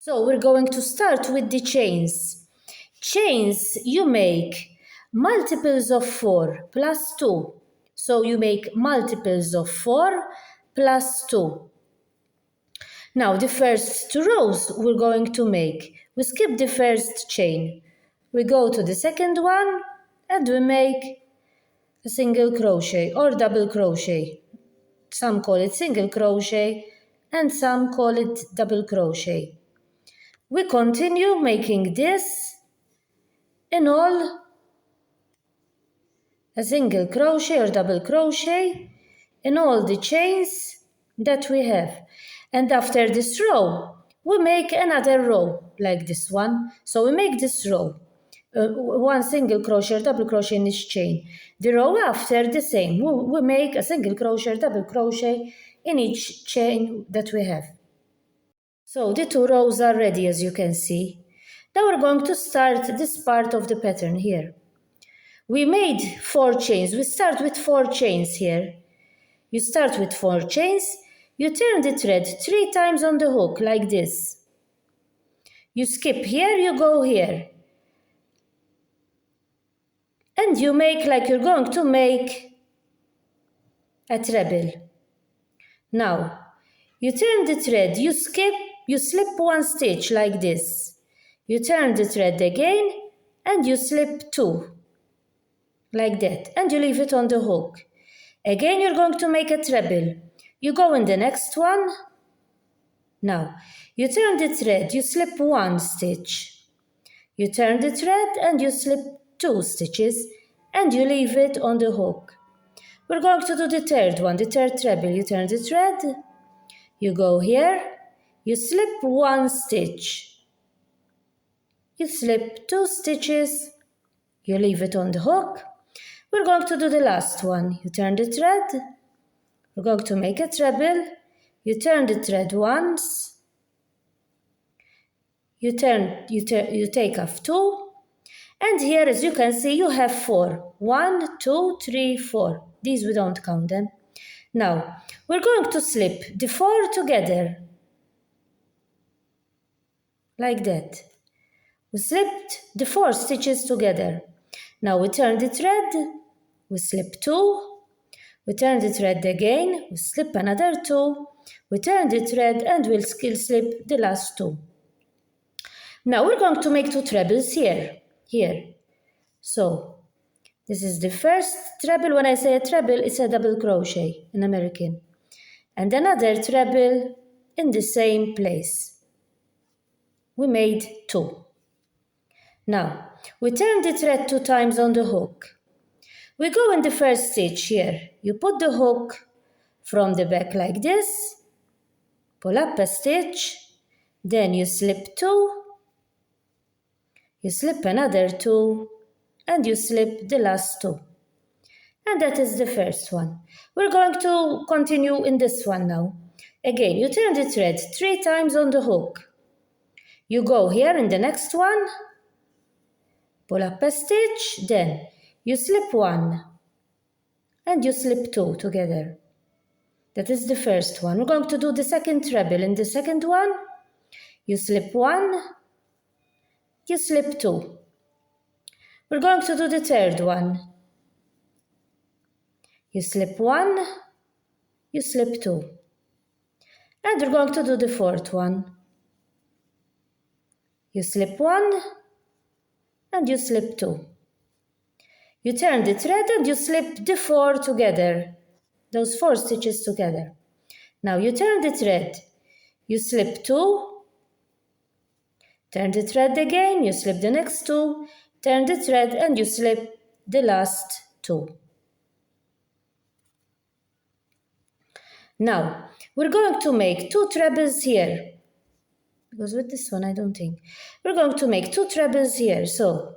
So we're going to start with the chains. Chains, you make multiples of 4 plus 2. So you make multiples of 4 plus 2. Now the first 2 rows we're going to make. We skip the first chain. We go to the second one and we make a single crochet or double crochet. Some call it single crochet and some call it double crochet. We continue making this in all a single crochet or double crochet in all the chains that we have. And after this row, we make another row like this one. So we make this row, one single crochet or double crochet in each chain. The row after the same, we make a single crochet or double crochet in each chain that we have. So the 2 rows are ready, as you can see. Now we're going to start this part of the pattern here. We made 4 chains. We start with 4 chains here. You start with 4 chains. You turn the thread 3 times on the hook like this. You skip here, you go here. And you make like you're going to make a treble. Now, you turn the thread, you skip, you slip 1 stitch like this. You turn the thread again and you slip 2 like that, and you leave it on the hook. Again, you're going to make a treble. You go in the next one. Now, you turn the thread, you slip 1 stitch. You turn the thread and you slip 2 stitches and you leave it on the hook. We're going to do the third one, the third treble. You turn the thread, you go here, you slip 1 stitch. You slip 2 stitches, you leave it on the hook. We're going to do the last one. You turn the thread. We're going to make a treble. You turn the thread once. You take off 2. And here, as you can see, you have 4. 1, 2, 3, 4. These we don't count them. Now, we're going to slip the 4 together. Like that. We slipped the 4 stitches together. Now we turn the thread, we slip 2, we turn the thread again, we slip another 2, we turn the thread and we'll still slip the last 2. Now we're going to make 2 trebles here. So this is the first treble. When I say a treble, it's a double crochet in American. And another treble in the same place. We made 2. Now, we turn the thread 2 times on the hook. We go in the first stitch here. You put the hook from the back like this, pull up a stitch, then you slip 2, you slip another 2, and you slip the last 2. And that is the first one. We're going to continue in this one now. Again, you turn the thread 3 times on the hook. You go here in the next one, pull up a stitch, then you slip 1 and you slip 2 together. That is the first one. We're going to do the second treble. In the second one, you slip 1, you slip 2. We're going to do the third one. You slip 1, you slip 2. And we're going to do the fourth one. You slip 1 and you slip 2. You turn the thread and you slip the 4 together, those 4 stitches together. Now you turn the thread, you slip 2, turn the thread again, you slip the next 2, turn the thread and you slip the last 2. Now we're going to make 2 trebles here, because with this one I don't think. We're going to make 2 trebles here, so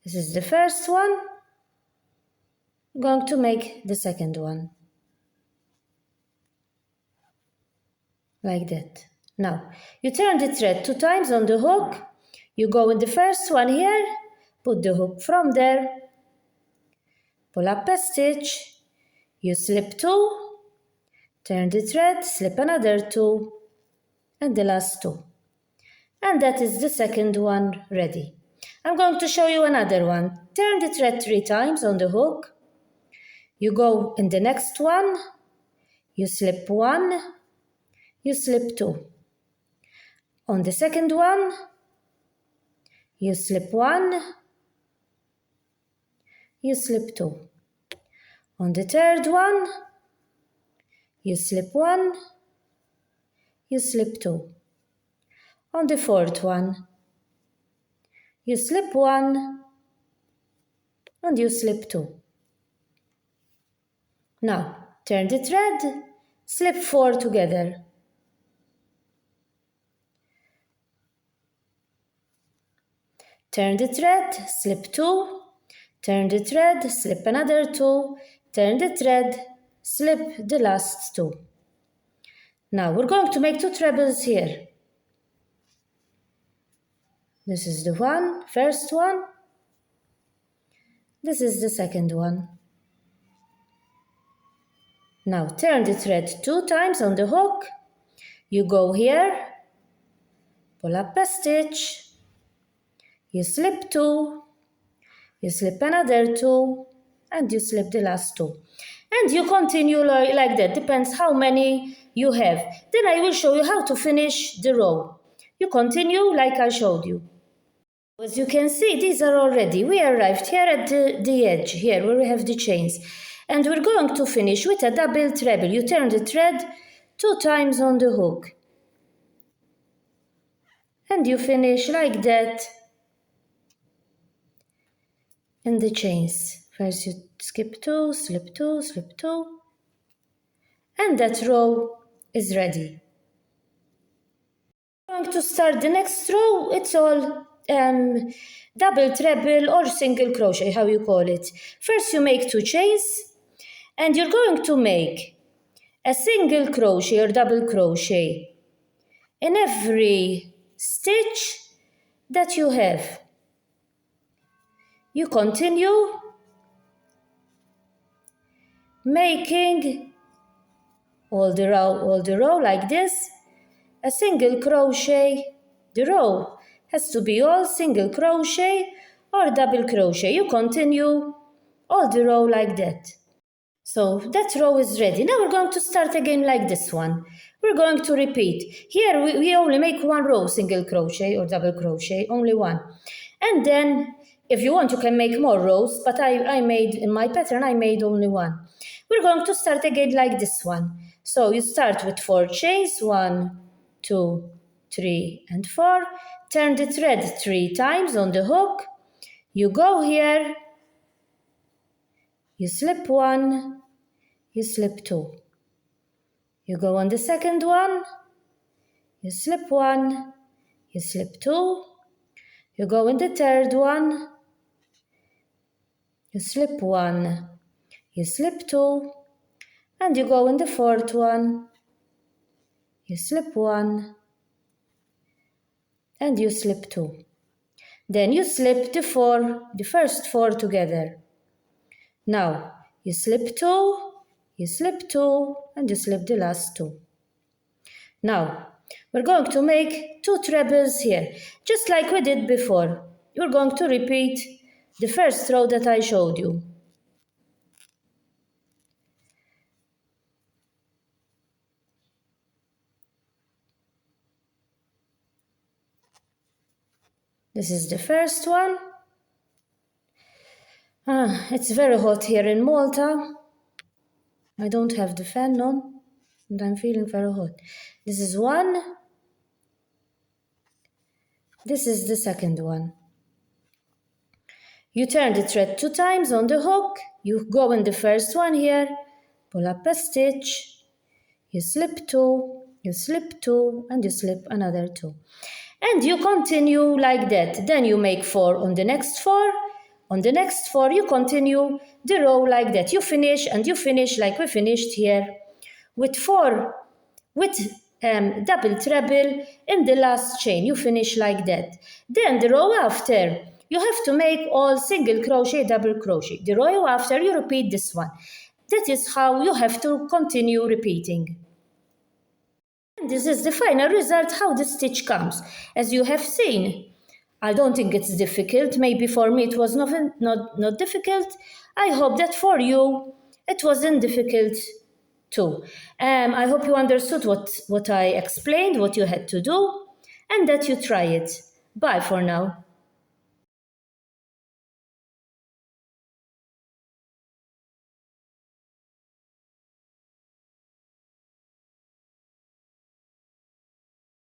this is the first one. I'm going to make the second one. Like that. Now, you turn the thread 2 times on the hook. You go in the first one here, put the hook from there, pull up a stitch, you slip 2, turn the thread, slip another 2, and the last 2. And that is the second one ready. I'm going to show you another one. Turn the thread 3 times on the hook. You go in the next one, you slip 1, you slip 2. On the second one, you slip 1, you slip 2. On the third one, you slip 1, you slip 2. On the fourth one, you slip 1, and you slip 2. Now, turn the thread, slip 4 together. Turn the thread, slip 2, turn the thread, slip another 2, turn the thread, slip the last 2. Now we're going to make 2 trebles here. This is the first one. This is the second one. Now turn the thread 2 times on the hook. You go here, pull up a stitch, you slip 2, you slip another 2, and you slip the last 2. And you continue like that, depends how many you have. Then I will show you how to finish the row. You continue like I showed you. As you can see, these are all ready. We arrived here at the edge, here where we have the chains. And we're going to finish with a double treble. You turn the thread 2 times on the hook. And you finish like that in the chains. First you skip 2, slip 2, slip 2. And that row is ready. I'm going to start the next row. It's all double, treble or single crochet, how you call it. First you make 2 chains and you're going to make a single crochet or double crochet in every stitch that you have. You continue making all the row like this, a single crochet. The row has to be all single crochet or double crochet. You continue all the row like that. So that row is ready. Now we're going to start again like this one. We're going to repeat. Here we only make 1 row single crochet or double crochet, only 1. And then if you want you can make more rows, but I made in my pattern I made only 1. We're going to start again like this one. So you start with 4 chains, 1, 2, 3 and 4. Turn the thread 3 times on the hook. You go here, you slip 1, you slip 2. You go on the second one, you slip 1, you slip 2. You go in the third one, you slip 1, you slip 2. And you go in the fourth one, you slip 1, and you slip 2. Then you slip the first 4 together. Now you slip 2, you slip 2, and you slip the last 2. Now we're going to make 2 trebles here, just like we did before. We're going to repeat the first row that I showed you. This is the first one. It's very hot here in Malta. I don't have the fan on, and I'm feeling very hot. This is one. This is the second one. You turn the thread 2 times on the hook. You go in the first one here, pull up a stitch, you slip 2, you slip 2, and you slip another 2. And you continue like that. Then you make 4 on the next 4. On the next 4, you continue the row like that. You finish like we finished here with 4, with double treble in the last chain. You finish like that. Then the row after, you have to make all single crochet, double crochet. The row after, you repeat this one. That is how you have to continue repeating. This is the final result, how the stitch comes. As you have seen, I don't think it's difficult. Maybe for me it was not difficult. I hope that for you it wasn't difficult too. I hope you understood what I explained, what you had to do, and that you try it. Bye for now.